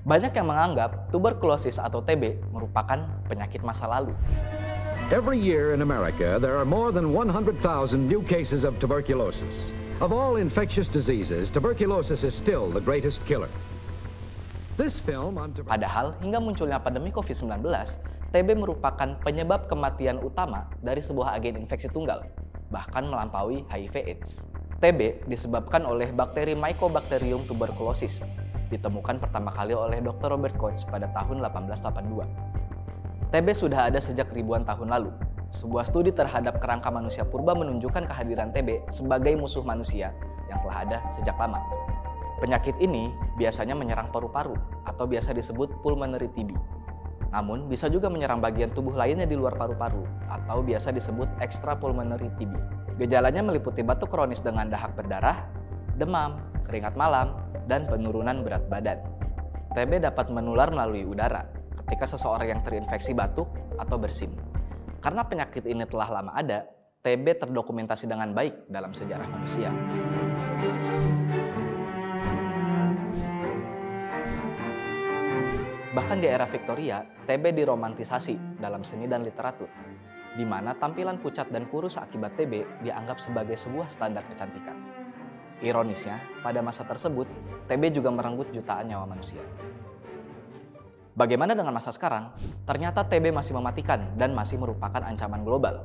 Banyak yang menganggap tuberkulosis atau TB merupakan penyakit masa lalu. Every year in America, there are more than 100,000 new cases of tuberculosis. Of all infectious diseases, tuberculosis is still the greatest killer. This film on Padahal, hingga munculnya pandemi COVID-19, TB merupakan penyebab kematian utama dari sebuah agen infeksi tunggal, bahkan melampaui HIV/AIDS. TB disebabkan oleh bakteri Mycobacterium tuberculosis, ditemukan pertama kali oleh Dr. Robert Koch pada tahun 1882. TB sudah ada sejak ribuan tahun lalu. Sebuah studi terhadap kerangka manusia purba menunjukkan kehadiran TB sebagai musuh manusia yang telah ada sejak lama. Penyakit ini biasanya menyerang paru-paru atau biasa disebut pulmonary TB. Namun bisa juga menyerang bagian tubuh lainnya di luar paru-paru atau biasa disebut extrapulmonary TB. Gejalanya meliputi batuk kronis dengan dahak berdarah, demam, keringat malam, dan penurunan berat badan. TB dapat menular melalui udara ketika seseorang yang terinfeksi batuk atau bersin. Karena penyakit ini telah lama ada, TB terdokumentasi dengan baik dalam sejarah manusia. Bahkan di era Victoria, TB diromantisasi dalam seni dan literatur, di mana tampilan pucat dan kurus akibat TB dianggap sebagai sebuah standar kecantikan. Ironisnya, pada masa tersebut, TB juga merenggut jutaan nyawa manusia. Bagaimana dengan masa sekarang? Ternyata TB masih mematikan dan masih merupakan ancaman global.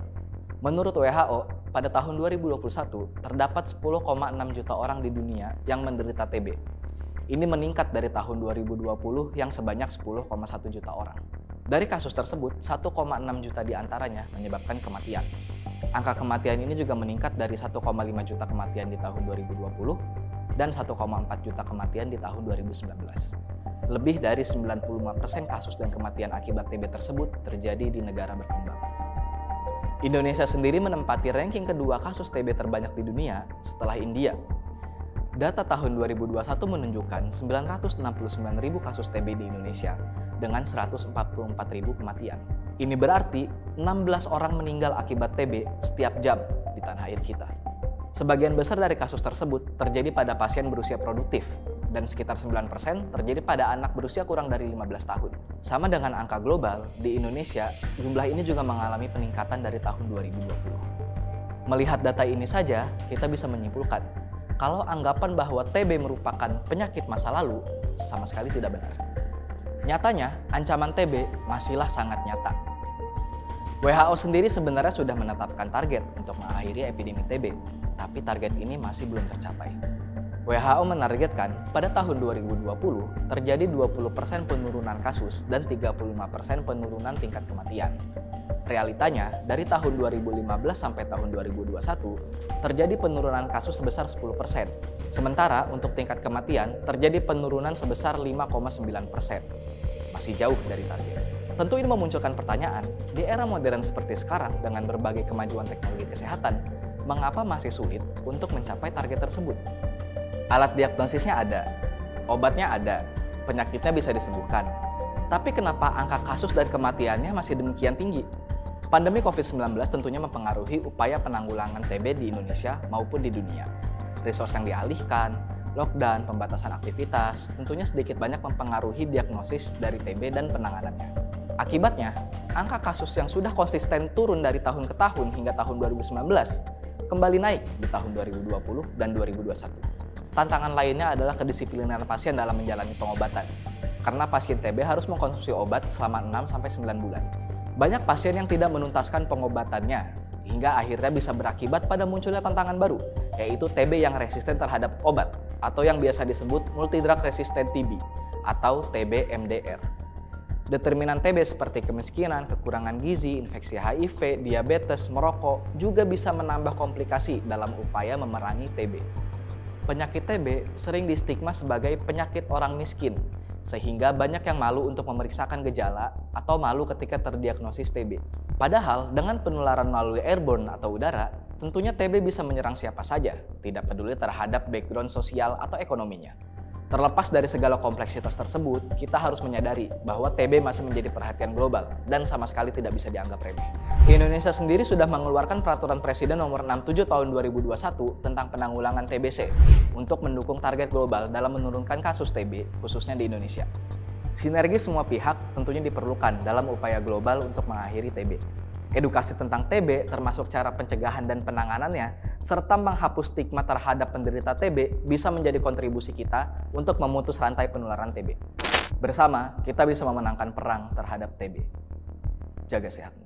Menurut WHO, pada tahun 2021, terdapat 10,6 juta orang di dunia yang menderita TB. Ini meningkat dari tahun 2020 yang sebanyak 10,1 juta orang. Dari kasus tersebut, 1,6 juta diantaranya menyebabkan kematian. Angka kematian ini juga meningkat dari 1,5 juta kematian di tahun 2020 dan 1,4 juta kematian di tahun 2019. Lebih dari 95% kasus dan kematian akibat TB tersebut terjadi di negara berkembang. Indonesia sendiri menempati ranking kedua kasus TB terbanyak di dunia setelah India. Data tahun 2021 menunjukkan 969.000 kasus TB di Indonesia dengan 144.000 kematian. Ini berarti 16 orang meninggal akibat TB setiap jam di tanah air kita. Sebagian besar dari kasus tersebut terjadi pada pasien berusia produktif dan sekitar 9% terjadi pada anak berusia kurang dari 15 tahun. Sama dengan angka global, di Indonesia jumlah ini juga mengalami peningkatan dari tahun 2020. Melihat data ini saja, kita bisa menyimpulkan kalau anggapan bahwa TB merupakan penyakit masa lalu sama sekali tidak benar. Nyatanya, ancaman TB masihlah sangat nyata. WHO sendiri sebenarnya sudah menetapkan target untuk mengakhiri epidemi TB, tapi target ini masih belum tercapai. WHO menargetkan pada tahun 2020 terjadi 20% penurunan kasus dan 35% penurunan tingkat kematian. Realitanya, dari tahun 2015 sampai tahun 2021, terjadi penurunan kasus sebesar 10%. Sementara untuk tingkat kematian, terjadi penurunan sebesar 5,9%. Masih jauh dari target. Tentu ini memunculkan pertanyaan, di era modern seperti sekarang dengan berbagai kemajuan teknologi kesehatan, mengapa masih sulit untuk mencapai target tersebut? Alat diagnosisnya ada, obatnya ada, penyakitnya bisa disembuhkan. Tapi kenapa angka kasus dan kematiannya masih demikian tinggi? Pandemi COVID-19 tentunya mempengaruhi upaya penanggulangan TB di Indonesia maupun di dunia. Resource yang dialihkan, lockdown, pembatasan aktivitas, tentunya sedikit banyak mempengaruhi diagnosis dari TB dan penanganannya. Akibatnya, angka kasus yang sudah konsisten turun dari tahun ke tahun hingga tahun 2019 kembali naik di tahun 2020 dan 2021. Tantangan lainnya adalah kedisiplinan pasien dalam menjalani pengobatan, karena pasien TB harus mengkonsumsi obat selama 6-9 bulan. Banyak pasien yang tidak menuntaskan pengobatannya, hingga akhirnya bisa berakibat pada munculnya tantangan baru, yaitu TB yang resisten terhadap obat, atau yang biasa disebut multidrug resistant TB, atau TB-MDR. Determinan TB seperti kemiskinan, kekurangan gizi, infeksi HIV, diabetes, merokok, juga bisa menambah komplikasi dalam upaya memerangi TB. Penyakit TB sering distigma sebagai penyakit orang miskin, sehingga banyak yang malu untuk memeriksakan gejala atau malu ketika terdiagnosis TB. Padahal dengan penularan melalui airborne atau udara, tentunya TB bisa menyerang siapa saja, tidak peduli terhadap background sosial atau ekonominya. Terlepas dari segala kompleksitas tersebut, kita harus menyadari bahwa TB masih menjadi perhatian global dan sama sekali tidak bisa dianggap remeh. Indonesia sendiri sudah mengeluarkan Peraturan Presiden Nomor 67 Tahun 2021 tentang penanggulangan TBC untuk mendukung target global dalam menurunkan kasus TB, khususnya di Indonesia. Sinergi semua pihak tentunya diperlukan dalam upaya global untuk mengakhiri TB. Edukasi tentang TB termasuk cara pencegahan dan penanganannya, serta menghapus stigma terhadap penderita TB bisa menjadi kontribusi kita untuk memutus rantai penularan TB. Bersama, kita bisa memenangkan perang terhadap TB. Jaga sehat.